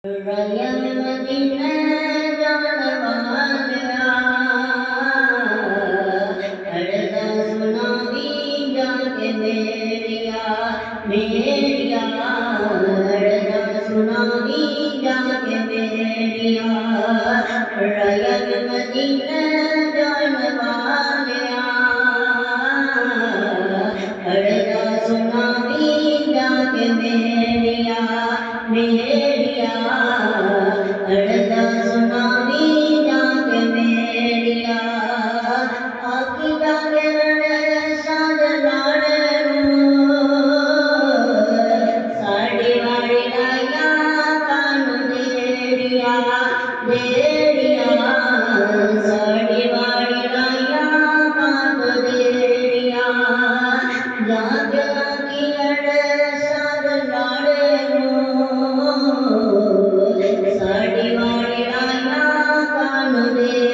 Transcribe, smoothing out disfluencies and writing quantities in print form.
रैयत मदीने जाने वालिया अर्ज़ सुनावी जाके मेरिया मेरिया अर्ज़ सुनावी जाके मेरिया रैयत मदीने जाने वालिया अर्ज़ सुनावी जाके मेरिया मेरिया अर्ज़ सुनावी जाके मेरिया आकी जाके साध लाड़े साड़ी वाड़ी लाया कानू देड़िया देड़िया साड़ी वाड़ी लाया कानू देड़िया जाके आकी साध लाड़े साड़ी वाड़ी लाया कानू दे